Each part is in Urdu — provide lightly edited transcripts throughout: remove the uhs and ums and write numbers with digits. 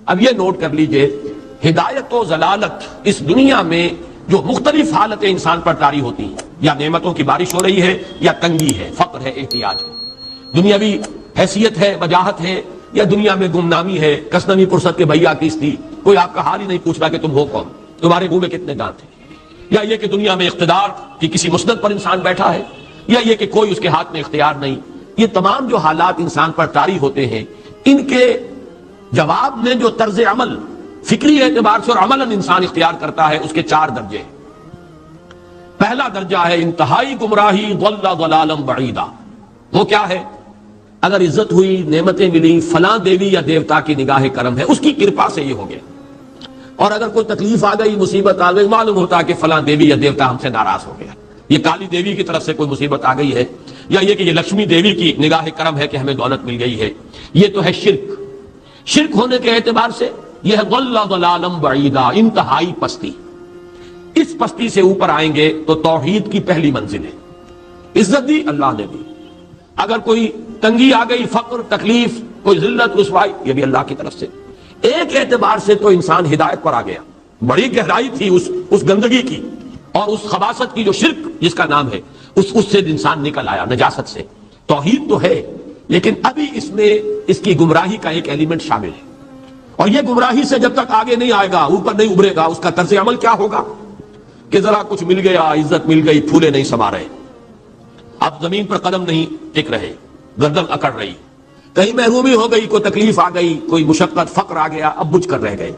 اب یہ نوٹ کر لیجئے، ہدایت و ضلالت اس دنیا میں جو مختلف حالتیں انسان پر طاری ہوتی ہیں، یا نعمتوں کی بارش ہو رہی ہے، یا تنگی ہے، فقر ہے، احتیاج ہے، دنیاوی حیثیت ہے، وجاہت ہے، یا دنیا میں گمنامی ہے، کسنوی پرست کے بھیا کس تھی، کوئی آپ کا حال ہی نہیں پوچھ رہا کہ تم ہو کون، تمہارے منہ میں کتنے دانت ہیں، یا یہ کہ دنیا میں اقتدار کی کسی مسند پر انسان بیٹھا ہے، یا یہ کہ کوئی اس کے ہاتھ میں اختیار نہیں۔ یہ تمام جو حالات انسان پر طاری ہوتے ہیں، ان کے جواب میں جو طرز عمل فکری اعتبار سے اور عملاً انسان اختیار کرتا ہے، اس کے 4 درجے ہیں۔ پہلا درجہ ہے انتہائی گمراہی، ضل ضلالا بعیدا۔ وہ کیا ہے؟ اگر عزت ہوئی، نعمتیں ملی، فلاں دیوی یا دیوتا کی نگاہ کرم ہے، اس کی کرپا سے یہ ہو گیا، اور اگر کوئی تکلیف آ گئی، مصیبت آ گئی، معلوم ہوتا ہے کہ فلاں دیوی یا دیوتا ہم سے ناراض ہو گیا، یہ کالی دیوی کی طرف سے کوئی مصیبت آ گئی ہے، یا یہ کہ یہ لکشمی دیوی کی نگاہ کرم ہے کہ ہمیں دولت مل گئی ہے۔ یہ تو ہے شرک۔ شرک ہونے کے اعتبار سے یہ ہے ضل ضلالا بعیدا، انتہائی پستی۔ اس پستی سے اوپر آئیں گے تو توحید کی پہلی منزل ہے۔ عزت دی اللہ نے دی، اگر کوئی تنگی آ گئی، فقر، تکلیف، کوئی ذلت، رسوائی، یہ بھی اللہ کی طرف سے۔ ایک اعتبار سے تو انسان ہدایت پر آ گیا، بڑی گہرائی تھی اس گندگی کی اور اس خباثت کی جو شرک جس کا نام ہے، اس سے انسان نکل آیا، نجاست سے۔ توحید تو ہے، لیکن ابھی اس میں اس کی گمراہی کا ایک ایلیمنٹ شامل ہے، اور یہ گمراہی سے جب تک آگے نہیں آئے گا، اوپر نہیں ابھرے گا، اس کا طرز عمل کیا ہوگا کہ ذرا کچھ مل گیا، عزت مل گئی، پھولے نہیں سما رہے، اب زمین پر قدم نہیں ٹک رہے، گردن اکڑ رہی، کہیں محرومی ہو گئی، کوئی تکلیف آ گئی، کوئی مشقت، فقر آ گیا، اب بجھ کر رہ گئے۔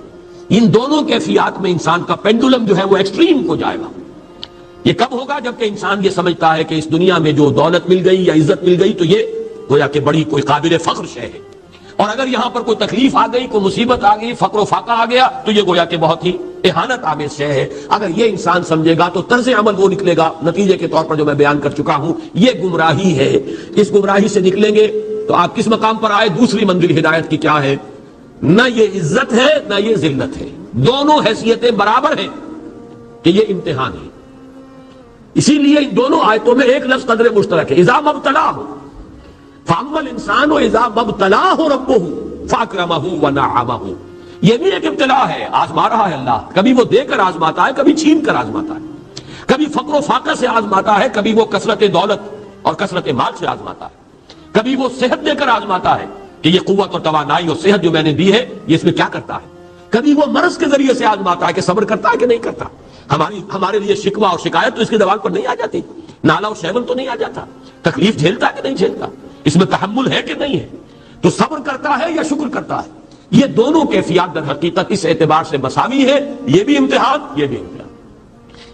ان دونوں کیفیات میں انسان کا پینڈولم جو ہے وہ ایکسٹریم کو جائے گا۔ یہ کب ہوگا؟ جبکہ انسان یہ سمجھتا ہے کہ اس دنیا میں جو دولت مل گئی یا عزت مل گئی تو یہ گویا کہ بڑی کوئی قابل فخر شے ہے، اور اگر یہاں پر کوئی تکلیف آ گئی، کوئی مصیبت آ گئی، فقر و فاقہ آ گیا تو یہ گویا کہ بہت ہی اہانت آمیز شے ہے۔ اگر یہ انسان سمجھے گا تو طرز عمل وہ نکلے گا نتیجے کے طور پر جو میں بیان کر چکا ہوں، یہ گمراہی ہے۔ اس گمراہی سے نکلیں گے تو آپ کس مقام پر آئے؟ دوسری منزل ہدایت کی کیا ہے؟ نہ یہ عزت ہے نہ یہ ذلت ہے، دونوں حیثیتیں برابر ہیں کہ یہ امتحان ہے۔ اسی لیے ان دونوں آیتوں میں ایک لفظ قدر مشترک ہے، اذا مبتلاہ فاما الانسان اذا مبتلاہ ربہ فاکرمہ ونعمہ۔ یہ بھی ایک ابتلا ہے، آزما رہا ہے اللہ، کبھی وہ دے کر آزماتا ہے، کبھی چھین کر آزماتا ہے، کبھی فقر و فاقہ سے آزماتا ہے، کبھی وہ کثرت دولت اور کثرت مال سے آزماتا ہے، کبھی وہ صحت دے کر آزماتا ہے کہ یہ قوت اور توانائی اور صحت جو میں نے دی ہے یہ اس میں کیا کرتا ہے، کبھی وہ مرض کے ذریعے سے آزماتا ہے کہ صبر کرتا ہے کہ نہیں کرتا۔ ہمارے لیے شکوہ اور شکایت تو اس کی زبان پر نہیں آ جاتی، نالا اور شیون تو نہیں آ جاتا، تکلیف جھیلتا ہے کہ نہیں جھیلتا، اس میں تحمل ہے کہ نہیں ہے، تو صبر کرتا ہے یا شکر کرتا ہے۔ یہ دونوں کیفیات در حقیقت اس اعتبار سے مساوی ہے، یہ بھی امتحان، یہ بھی امتحان۔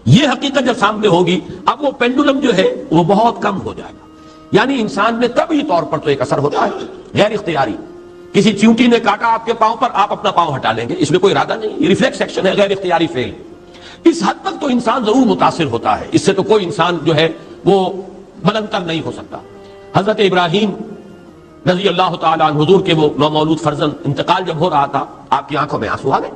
یہ حقیقت جب سامنے ہوگی اب وہ پینڈولم جو ہے وہ بہت کم ہو جائے گا، یعنی انسان میں طبعی طور پر تو ایک اثر ہوتا ہے غیر اختیاری، کسی چیونٹی نے کاٹا آپ کے پاؤں پر، آپ اپنا پاؤں ہٹا لیں گے، اس میں کوئی ارادہ نہیں، یہ ریفلیکس ایکشن ہے، غیر اختیاری فعل۔ اس حد تک تو انسان ضرور متاثر ہوتا ہے، اس سے تو کوئی انسان جو ہے وہ بلندتر نہیں ہو سکتا۔ حضرت ابراہیم رضی اللہ تعالیٰ عنہ، حضور کے وہ نومولود فرزند، انتقال جب ہو رہا تھا آپ کی آنکھوں میں آنسو آ گئے۔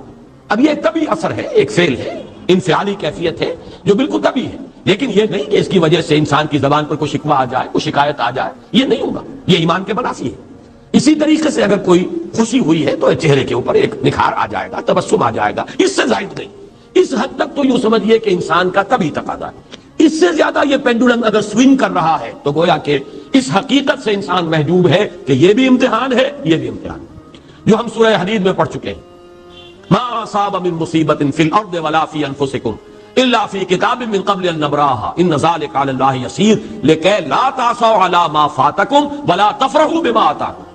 اب یہ ایک طبعی اثر ہے، ایک فعل ہے، انفعالی کیفیت ہے جو بالکل طبعی ہے، لیکن یہ نہیں کہ اس کی وجہ سے انسان کی زبان پر کوئی شکوہ آ جائے، کوئی شکایت آ جائے، یہ نہیں ہوگا، یہ ایمان کے منافی ہے۔ اسی طریقے سے اگر کوئی خوشی ہوئی ہے تو چہرے کے اوپر ایک نکھار آ جائے گا، تبسم آ جائے گا، اس سے زائد نہیں۔ اس حد تک تو یوں سمجھیے کہ انسان کا طبعی تقاضا ہے۔ اس سے زیادہ یہ پینڈولم اگر سوئنگ کر رہا ہے تو گویا کہ اس حقیقت سے انسان محجوب ہے کہ یہ بھی امتحان ہے، یہ بھی امتحان ہے، جو ہم سورہ حدید میں پڑھ چکے ہیں۔ ما اصاب من مصیبت فی الارض ولا فی انفسکم الا فی کتاب من قبل ان نبراها ان ذلک علی اللہ یسیر لکی لا تعصوا علی ما فاتکم ولا تفرحوا بما آتاکم۔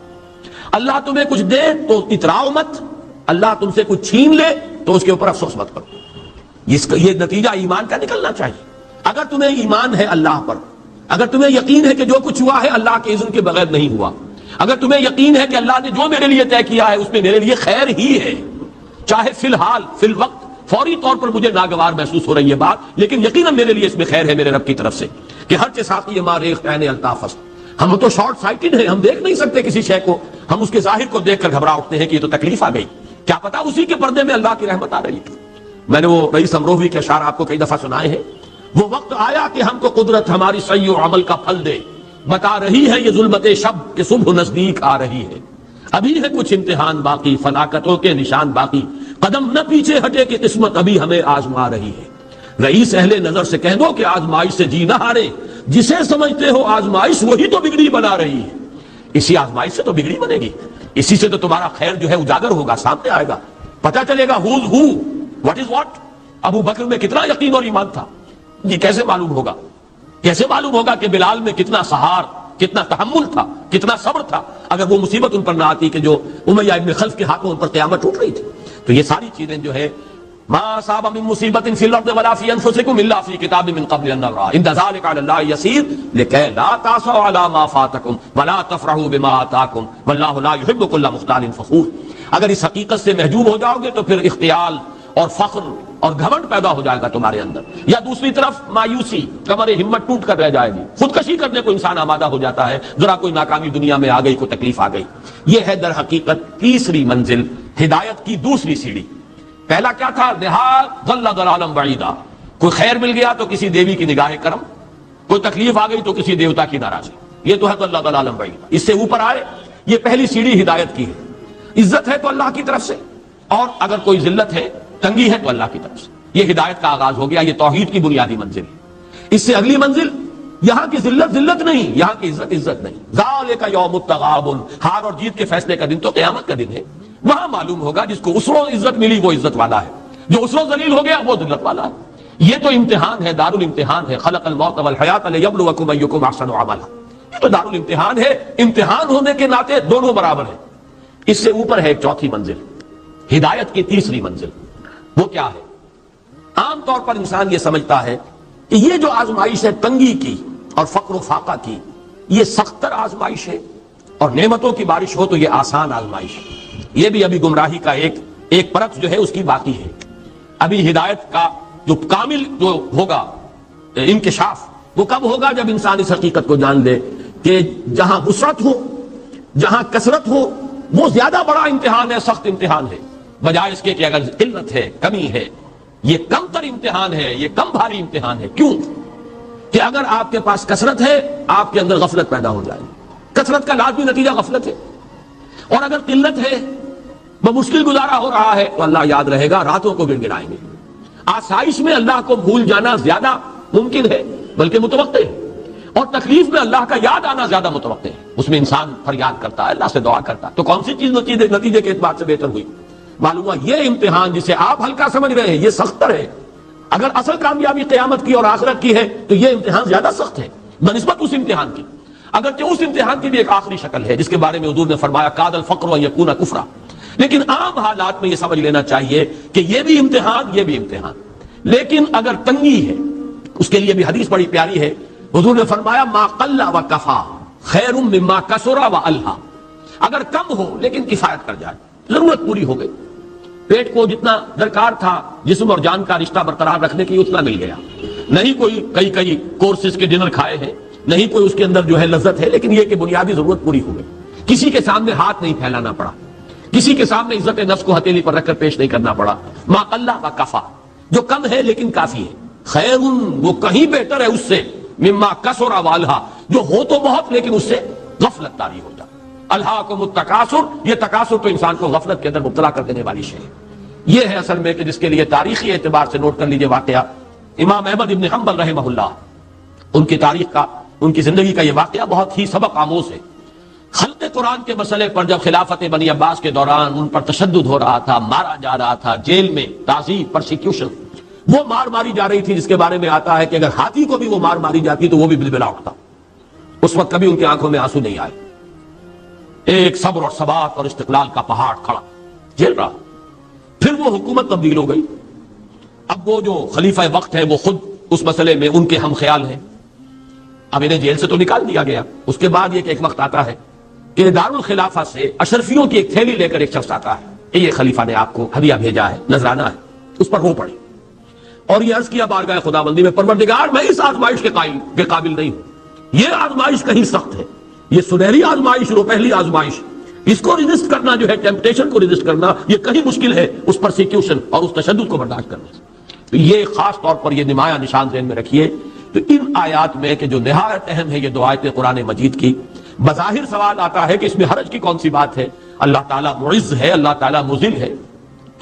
اللہ تمہیں کچھ دے تو اتراؤ مت، اللہ تم سے کچھ چھین لے تو اس کے اوپر افسوس مت کرو۔ یہ نتیجہ ایمان کا نکلنا چاہیے۔ اگر تمہیں ایمان ہے اللہ پر، اگر تمہیں یقین ہے کہ جو کچھ ہوا ہے اللہ کے اذن کے بغیر نہیں ہوا، اگر تمہیں یقین ہے کہ اللہ نے جو میرے لیے طے کیا ہے اس میں میرے لیے خیر ہی ہے، چاہے فی الحال فی الوقت فوری طور پر مجھے ناگوار محسوس ہو رہی ہے بات، لیکن یقیناً میرے لیے اس میں خیر ہے میرے رب کی طرف سے، کہ ہر چساقی ما ریخت عین الطاف است۔ ہم تو شارٹ سائٹڈ ہیں، ہم دیکھ نہیں سکتے کسی شے کو، ہم اس کے ظاہر کو دیکھ کر گھبرا اٹھتے ہیں کہ یہ تو تکلیف آ گئی، کیا پتا اسی کے پردے میں اللہ کی رحمت آ رہی ہے۔ میں نے وہ رئیس امروہوی کے اشعار آپ کو کئی دفعہ سنائے ہیں۔ وہ وقت آیا کہ ہم کو قدرت ہماری سعی و عمل کا پھل دے، بتا رہی ہے یہ ظلمت شب کہ صبح نزدیک آ رہی ہے۔ ابھی ہے کچھ امتحان باقی، فلاکتوں کے نشان باقی، قدم نہ پیچھے ہٹے کہ قسمت ابھی ہمیں آزما رہی ہے۔ رئیس اہل نظر سے کہہ دو کہ آزمائش سے جی نہ ہارے، جسے سمجھتے ہو آزمائش وہی تو بگڑی بنا رہی ہے۔ اسی آزمائش سے تو بگڑی بنے گی، اسی سے تو تمہارا خیر جو ہے اجاگر ہوگا، سامنے آئے گا، پتہ چلے گا who's who, what is what۔ ابو بکر میں کتنا یقین اور ایمان تھا، یہ کیسے معلوم ہوگا؟ کیسے معلوم ہوگا کہ بلال میں کتنا سہار، کتنا تحمل تھا، کتنا صبر تھا، اگر وہ مصیبت ان پر نہ آتی کہ جو امیہ ابن خلف کے ہاتھوں ان پر قیامت ٹوٹ رہی تھی۔ تو یہ ساری چیزیں جو ہے ما اصاب من مصیبت فی الارض ولا فی انفسکم الا فی کتاب من قبل ان نبرأ ان ذلک علی اللہ یسیر لکی لا تأسوا علی ما فاتکم ولا تفرحوا بما آتاکم واللہ لا یحب کل مختال فخور۔ اگر اس حقیقت سے محجوب ہو جاؤ گے تو پھر اختیال اور فخر اور گھمنڈ پیدا ہو جائے گا تمہارے اندر، یا دوسری طرف مایوسی، کمر ہمت ٹوٹ کر رہ جائے گی، خودکشی کرنے کو انسان آمادہ ہو جاتا ہے، ذرا کوئی ناکامی دنیا میں آ گئی، کوئی تکلیف آ گئی۔ یہ ہے در حقیقت تیسری منزل، ہدایت کی دوسری سیڑھی۔ پہلا کیا تھا؟ ضل ضلالا بعیدا، کوئی خیر مل گیا تو کسی دیوی کی نگاہ کرم، کوئی تکلیف آ گئی تو کسی دیوتا کی ناراضی، یہ تو ہے ضل ضلالا بعیدا۔ اس سے اوپر آئے، یہ پہلی سیڑھی ہدایت کی ہے۔ عزت ہے تو اللہ کی طرف سے، اور اگر کوئی ذلت ہے، تنگی ہے تو اللہ کی طرف سے، یہ ہدایت کا آغاز ہو گیا، یہ توحید کی بنیادی منزل ہے۔ اس سے اگلی منزل، یہاں کی ذلت ذلت نہیں، یہاں کی عزت عزت نہیں۔ ذالک یوم التغابن، ہار اور جیت کے فیصلے کا دن تو قیامت کا دن ہے، وہاں معلوم ہوگا جس کو اسرو عزت ملی وہ عزت والا ہے، جو اسرو ذلیل ہو گیا وہ ذلت والا ہے۔ یہ تو امتحان ہے، دار الامتحان ہے، خلق الموت والحیات لیبلوکم ایکم احسن عملا، یہ تو دار الامتحان ہے، امتحان ہونے کے ناطے دونوں برابر ہیں۔ اس سے اوپر ہے ایک چوتھی منزل، ہدایت کی تیسری منزل، وہ کیا ہے؟ عام طور پر انسان یہ سمجھتا ہے کہ یہ جو آزمائش ہے تنگی کی اور فقر و فاقہ کی، یہ سختر آزمائش ہے، اور نعمتوں کی بارش ہو تو یہ آسان آزمائش ہے۔ یہ بھی ابھی گمراہی کا ایک پرت جو ہے اس کی باقی ہے۔ ابھی ہدایت کا جو کامل جو ہوگا انکشاف، وہ کب ہوگا؟ جب انسان اس حقیقت کو جان لے کہ جہاں وسعت ہو، جہاں کثرت ہو، وہ زیادہ بڑا امتحان ہے، سخت امتحان ہے، بجائے اس کے کہ اگر قلت ہے، کمی ہے، یہ کم تر امتحان ہے، یہ کم بھاری امتحان ہے۔ کیوں؟ کہ اگر آپ کے پاس کثرت ہے، آپ کے اندر غفلت پیدا ہو جائے گی، کثرت کا لازمی نتیجہ غفلت ہے، اور اگر قلت ہے، بمشکل گزارا ہو رہا ہے، تو اللہ یاد رہے گا، راتوں کو گڑ گڑائیں گے۔ آسائش میں اللہ کو بھول جانا زیادہ ممکن ہے، بلکہ متوقع ہے، اور تکلیف میں اللہ کا یاد آنا زیادہ متوقع ہے۔ اس میں انسان فریاد کرتا ہے، اللہ سے دعا کرتا ہے، تو کون سی چیز نتیجے کے اعتبار سے بہتر ہوئی؟ معلوم ہوا یہ امتحان جسے آپ ہلکا سمجھ رہے ہیں یہ سختر ہے۔ اگر اصل کامیابی قیامت کی اور آخرت کی ہے تو یہ امتحان زیادہ سخت ہے بنسبت اس امتحان کی، اگرچہ اس امتحان کی بھی ایک آخری شکل ہے جس کے بارے میں حضور نے فرمایا کاد الفقر ان یکون کفرا، لیکن عام حالات میں یہ سمجھ لینا چاہیے کہ یہ بھی امتحان، یہ بھی امتحان۔ لیکن اگر تنگی ہے، اس کے لیے بھی حدیث بڑی پیاری ہے، حضور نے فرمایا ما قل و کفا خیر مما کثر و الہا، اگر کم ہو لیکن کفایت کر جائے، ضرورت پوری ہو گئی، پیٹ کو جتنا درکار تھا جسم اور جان کا رشتہ برقرار رکھنے کے لیے اتنا مل گیا، نہیں کوئی کئی کورسز کے ڈنر کھائے ہیں، نہیں کوئی اس کے اندر جو ہے لذت ہے، لیکن یہ کہ بنیادی ضرورت پوری ہو گئی، کسی کے سامنے ہاتھ نہیں پھیلانا پڑا، کسی کے سامنے عزت نفس کو ہتھیلی پر رکھ کر پیش نہیں کرنا پڑا۔ ما قل و کفا، جو کم ہے لیکن کافی ہے، خیر وہ کہیں بہتر ہے اس سے، مما کثر و الہا، جو ہو تو بہت لیکن اس سے غفلت طاری ہو جائے۔ الہاکم التکاثر، یہ تکاثر تو انسان کو غفلت کے اندر مبتلا کر دینے والی شے ہے۔ یہ ہے اصل میں کہ جس کے لیے تاریخی اعتبار سے نوٹ کر لیجئے واقعہ امام احمد ابن حنبل رحمہ اللہ، ان کی تاریخ کا، ان کی زندگی کا یہ واقعہ بہت ہی سبق آموز ہے۔ خلق قرآن کے مسئلے پر جب خلافت بنی عباس کے دوران ان پر تشدد ہو رہا تھا، مارا جا رہا تھا، جیل میں تعذیب، پرسیکیوشن، وہ مار ماری جا رہی تھی جس کے بارے میں آتا ہے کہ اگر ہاتھی کو بھی وہ مار ماری جاتی تو وہ بھی بلبلا اٹھتا۔ اس وقت کبھی ان کی آنکھوں میں آنسو نہیں آئے، ایک صبر اور ثبات اور استقلال کا پہاڑ کھڑا جھیل رہا۔ پھر وہ حکومت تبدیل ہو گئی، اب وہ جو خلیفہ وقت ہے وہ خود اس مسئلے میں ان کے ہم خیال ہیں، اب انہیں جیل سے تو نکال دیا گیا۔ اس کے بعد یہ کہ ایک وقت آتا ہے کہ دارالخلافہ سے اشرفیوں کی ایک تھیلی لے کر ایک شخص آتا ہے کہ یہ خلیفہ نے آپ کو ہدیہ بھیجا ہے، نذرانہ ہے، اس پر رو پڑے اور یہ عرض کیا بارگاہ خداوندی میں، پروردگار میں اس آزمائش کے قابل نہیں ہوں، یہ آزمائش کہیں سخت ہے، یہ سنہری آزمائش، وہ پہلی آزمائش، اس کو ریزسٹ کرنا جو ہے، ٹیمپٹیشن کو ریزسٹ کرنا، یہ کہیں مشکل ہے اس پرسیکیوشن اور اس تشدد کو برداشت کرنے سے۔ تو یہ خاص طور پر یہ نمایاں نشان ذہن میں رکھیے۔ تو ان آیات میں کہ جو نہایت اہم ہے یہ دو آیتیں قرآن مجید کی، بظاہر سوال آتا ہے کہ اس میں حرج کی کون سی بات ہے؟ اللہ تعالیٰ معز ہے، اللہ تعالیٰ مذل ہے.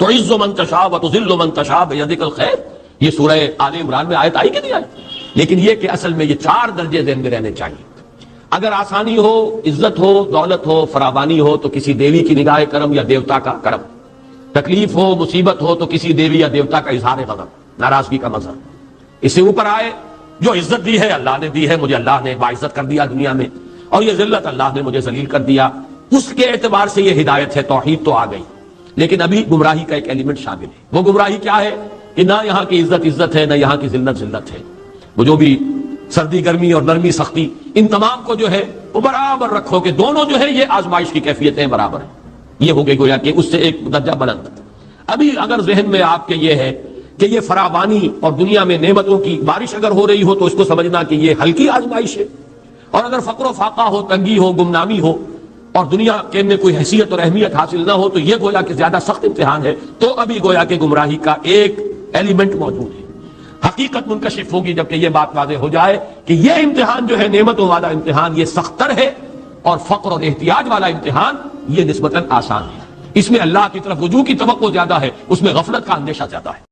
تعز من تشاء وتذل من تشاء بیدک الخیر، یہ سورہ آل عمران میں آیت آئی کہ نہیں آئی؟ لیکن یہ کہ اصل میں یہ 4 درجے ذہن میں رہنے چاہیے. اگر آسانی ہو، عزت ہو، دولت ہو، فراوانی ہو تو کسی دیوی کی نگاہ کرم یا دیوتا کا کرم. تکلیف ہو، مصیبت ہو تو کسی دیوی یا دیوتا کا اظہار غضب، ناراضگی کا مظہر. اس سے اوپر آئے جو عزت دی ہے اللہ نے دی ہے، مجھے اللہ نے باعزت کر دیا دنیا میں، اور یہ ذلت اللہ نے مجھے ذلیل کر دیا، اس کے اعتبار سے یہ ہدایت ہے. توحید تو آ گئی، لیکن ابھی گمراہی کا ایک ایلیمنٹ شامل ہے. وہ گمراہی کیا ہے کہ نہ یہاں کی عزت ہے، نہ یہاں کی ذلت ہے. وہ جو بھی سردی گرمی اور نرمی سختی، ان تمام کو جو ہے وہ برابر رکھو کہ دونوں جو ہے یہ آزمائش کی کیفیتیں برابر ہیں. یہ ہو گئی گویا کہ اس سے ایک درجہ بلند. ابھی اگر ذہن میں آپ کے یہ ہے کہ یہ فراوانی اور دنیا میں نعمتوں کی بارش اگر ہو رہی ہو تو اس کو سمجھنا کہ یہ ہلکی آزمائش ہے، اور اگر فقر و فاقہ ہو، تنگی ہو، گمنامی ہو، اور دنیا کے میں کوئی حیثیت اور اہمیت حاصل نہ ہو تو یہ گویا کہ زیادہ سخت امتحان ہے. تو ابھی گویا کہ گمراہی کا ایک ایلیمنٹ موجود ہے. حقیقت منکشف ہوگی جبکہ یہ بات واضح ہو جائے کہ یہ امتحان جو ہے نعمتوں والا امتحان یہ سخت تر ہے، اور فقر اور احتیاج والا امتحان یہ نسبتاً آسان ہے. اس میں اللہ کی طرف رجوع کی توقع زیادہ ہے، اس میں غفلت کا اندیشہ زیادہ ہے.